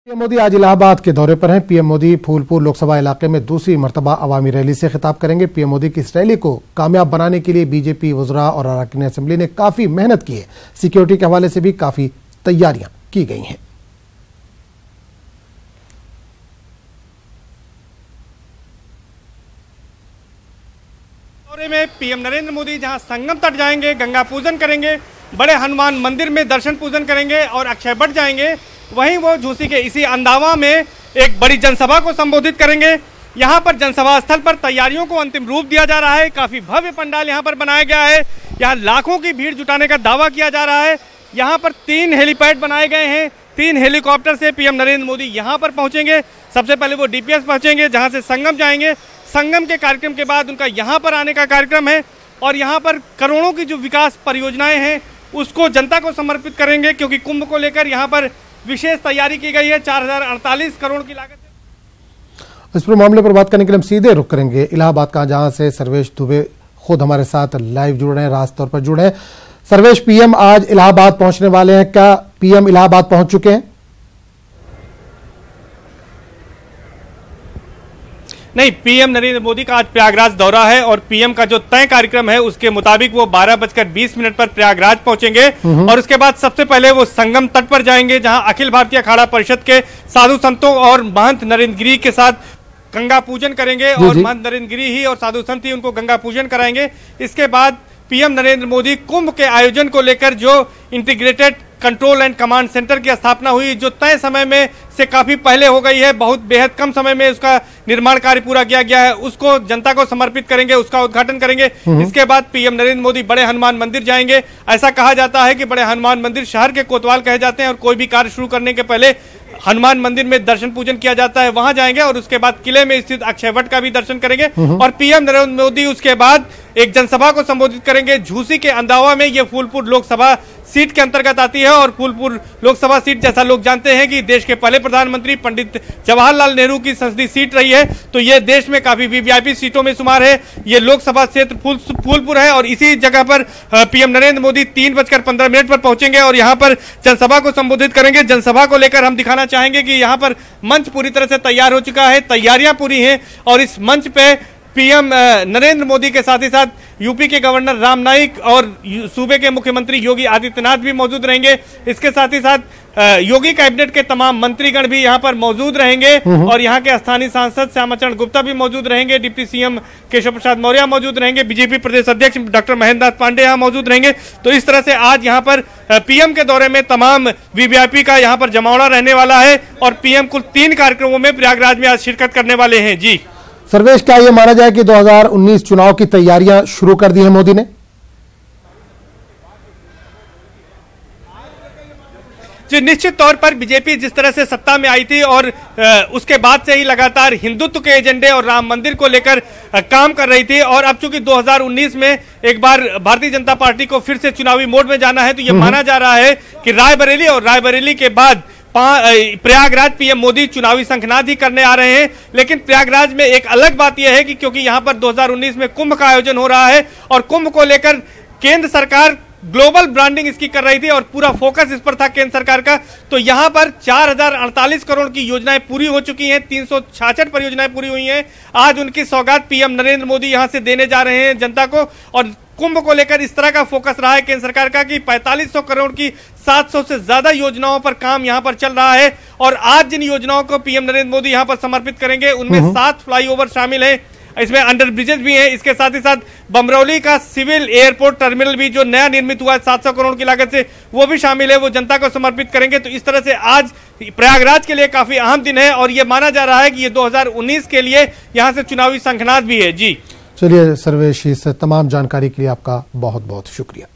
PM Modi आज इलाहाबाद के दौरे पर हैं। पीएम मोदी फूलपुर लोकसभा इलाके में दूसरी मर्तबा अवामी रैली से खिताब करेंगे। पीएम मोदी की इस रैली को कामयाब बनाने के लिए बीजेपी वज़रा और अरकान असेंबली ने काफी मेहनत की है। सिक्योरिटी के हवाले से भी काफी तैयारियां की गई हैं। दौरे में पीएम नरेंद्र मोदी जहां संगम तट जाएंगे, गंगा पूजन करेंगे, बड़े हनुमान मंदिर में दर्शन पूजन करेंगे और अक्षय वट जाएंगे, वहीं वो झूसी के इसी अंदावा में एक बड़ी जनसभा को संबोधित करेंगे। यहाँ पर जनसभा स्थल पर तैयारियों को अंतिम रूप दिया जा रहा है। काफी भव्य पंडाल यहाँ पर बनाया गया है। यहाँ लाखों की भीड़ जुटाने का दावा किया जा रहा है। यहाँ पर 3 हेलीपैड बनाए गए हैं। 3 हेलीकॉप्टर से पीएम नरेंद्र मोदी यहाँ पर पहुँचेंगे। सबसे पहले वो डीपीएस पहुँचेंगे, जहाँ से संगम जाएंगे। संगम के कार्यक्रम के बाद उनका यहाँ पर आने का कार्यक्रम है और यहाँ पर करोड़ों की जो विकास परियोजनाएं हैं उसको जनता को समर्पित करेंगे, क्योंकि कुंभ को लेकर यहाँ पर विशेष तैयारी की गई है। 4048 करोड़ की लागत है। इस पूरे मामले पर बात करने के लिए हम सीधे रुख करेंगे इलाहाबाद का, जहां से सर्वेश दुबे खुद हमारे साथ लाइव जुड़ रहे हैं, राज तौर पर जुड़े हैं। सर्वेश, पीएम आज इलाहाबाद पहुंचने वाले हैं, क्या पीएम इलाहाबाद पहुंच चुके हैं? नहीं, पीएम नरेंद्र मोदी का आज प्रयागराज दौरा है और पीएम का जो तय कार्यक्रम है उसके मुताबिक वो 12:20 पर प्रयागराज पहुंचेंगे और उसके बाद सबसे पहले वो संगम तट पर जाएंगे, जहां अखिल भारतीय अखाड़ा परिषद के साधु संतों और महंत नरेंद्र गिरी के साथ गंगा पूजन करेंगे और महंत नरेंद्र गिरी ही और साधु संत ही उनको गंगा पूजन कराएंगे। इसके बाद पीएम नरेंद्र मोदी कुंभ के आयोजन को लेकर जो integrated control and command centre की स्थापना हुई, जो तय समय में से काफी पहले हो गई है, बहुत बेहद कम समय में उसका निर्माण कार्य पूरा किया गया है, उसको जनता को समर्पित करेंगे, उसका उद्घाटन करेंगे। इसके बाद पीएम नरेंद्र मोदी बड़े हनुमान मंदिर जाएंगे। ऐसा कहा जाता है कि बड़े हनुमान मंदिर शहर के कोतवाल कहे जाते हैं और कोई भी कार्य शुरू करने के पहले हनुमान मंदिर में दर्शन पूजन किया जाता है, वहां जाएंगे और उसके बाद किले में स्थित अक्षय वट का भी दर्शन करेंगे और पीएम नरेंद्र मोदी उसके बाद एक जनसभा को संबोधित करेंगे। झूसी के अंदावा में ये फूलपुर लोकसभा सीट के अंतर्गत आती है और फूलपुर लोकसभा सीट, जैसा लोग जानते हैं कि देश के पहले प्रधानमंत्री पंडित जवाहरलाल नेहरू की संसदीय सीट रही है, तो ये देश में काफी वीवीआईपी सीटों में शुमार है। ये लोकसभा क्षेत्र फूलपुर है और इसी जगह पर पीएम नरेंद्र मोदी 3:15 पर पहुंचेंगे और यहाँ पर जनसभा को संबोधित करेंगे। जनसभा को लेकर हम दिखाना चाहेंगे कि यहाँ पर मंच पूरी तरह से तैयार हो चुका है, तैयारियां पूरी हैं और इस मंच पे पीएम नरेंद्र मोदी के साथ ही साथ यूपी के गवर्नर राम नाईक और सूबे के मुख्यमंत्री योगी आदित्यनाथ भी मौजूद रहेंगे। इसके साथ ही साथ योगी कैबिनेट के तमाम मंत्रीगण भी यहाँ पर मौजूद रहेंगे और यहाँ के स्थानीय सांसद श्यामाचरण गुप्ता भी मौजूद रहेंगे, डिप्टी सीएम केशव प्रसाद मौर्य मौजूद रहेंगे, बीजेपी प्रदेश अध्यक्ष डॉक्टर महेंद्र नाथ पांडे यहाँ मौजूद रहेंगे। तो इस तरह से आज यहाँ पर पीएम के दौरे में तमाम वीवीआईपी का यहाँ पर जमावड़ा रहने वाला है और पीएम कुल 3 कार्यक्रमों में प्रयागराज में आज शिरकत करने वाले हैं। जी सर्वेश, क्या यह माना जाए कि 2019 चुनाव की तैयारियां शुरू कर दी है मोदी ने? जी, निश्चित तौर पर बीजेपी जिस तरह से सत्ता में आई थी और उसके बाद से ही लगातार हिंदुत्व के एजेंडे और राम मंदिर को लेकर काम कर रही थी और अब चूंकि 2019 में एक बार भारतीय जनता पार्टी को फिर से चुनावी मोड में जाना है, तो यह माना जा रहा है कि रायबरेली और रायबरेली के बाद प्रयागराज पीएम मोदी चुनावी शंखनाद ही करने आ रहे हैं। लेकिन प्रयागराज में एक अलग बात यह है कि क्योंकि यहां पर 2019 में कुंभ का आयोजन हो रहा है और कुंभ को लेकर केंद्र सरकार ग्लोबल ब्रांडिंग इसकी कर रही थी और पूरा फोकस इस पर था केंद्र सरकार का, तो यहां पर 4048 करोड़ की योजनाएं पूरी हो चुकी हैं, 366 परियोजनाएं पूरी हुई हैं। आज उनकी सौगात पीएम नरेंद्र मोदी यहां से देने जा रहे हैं जनता को और कुंभ को लेकर इस तरह का फोकस रहा है केंद्र सरकार का कि 4500 करोड़ की 700 से ज्यादा योजनाओं पर काम यहां पर चल रहा है और आज जिन योजनाओं को पीएम नरेंद्र मोदी यहां पर समर्पित करेंगे उनमें 7 फ्लाईओवर शामिल हैं, इसमें अंडर ब्रिजेस भी हैं। इसके साथ ही साथ बमरौली का सिविल एयरपोर्ट टर्मिनल भी जो नया निर्मित हुआ है 700 करोड़ की लागत से, वो भी शामिल है, वो जनता को समर्पित करेंगे। तो इस तरह से आज प्रयागराज के लिए काफी अहम दिन है और ये माना जा रहा है कि ये 2019 के लिए यहाँ से चुनावी शंखनाद भी है। जी चलिए सर्वेश, इस तमाम जानकारी के लिए आपका बहुत बहुत शुक्रिया।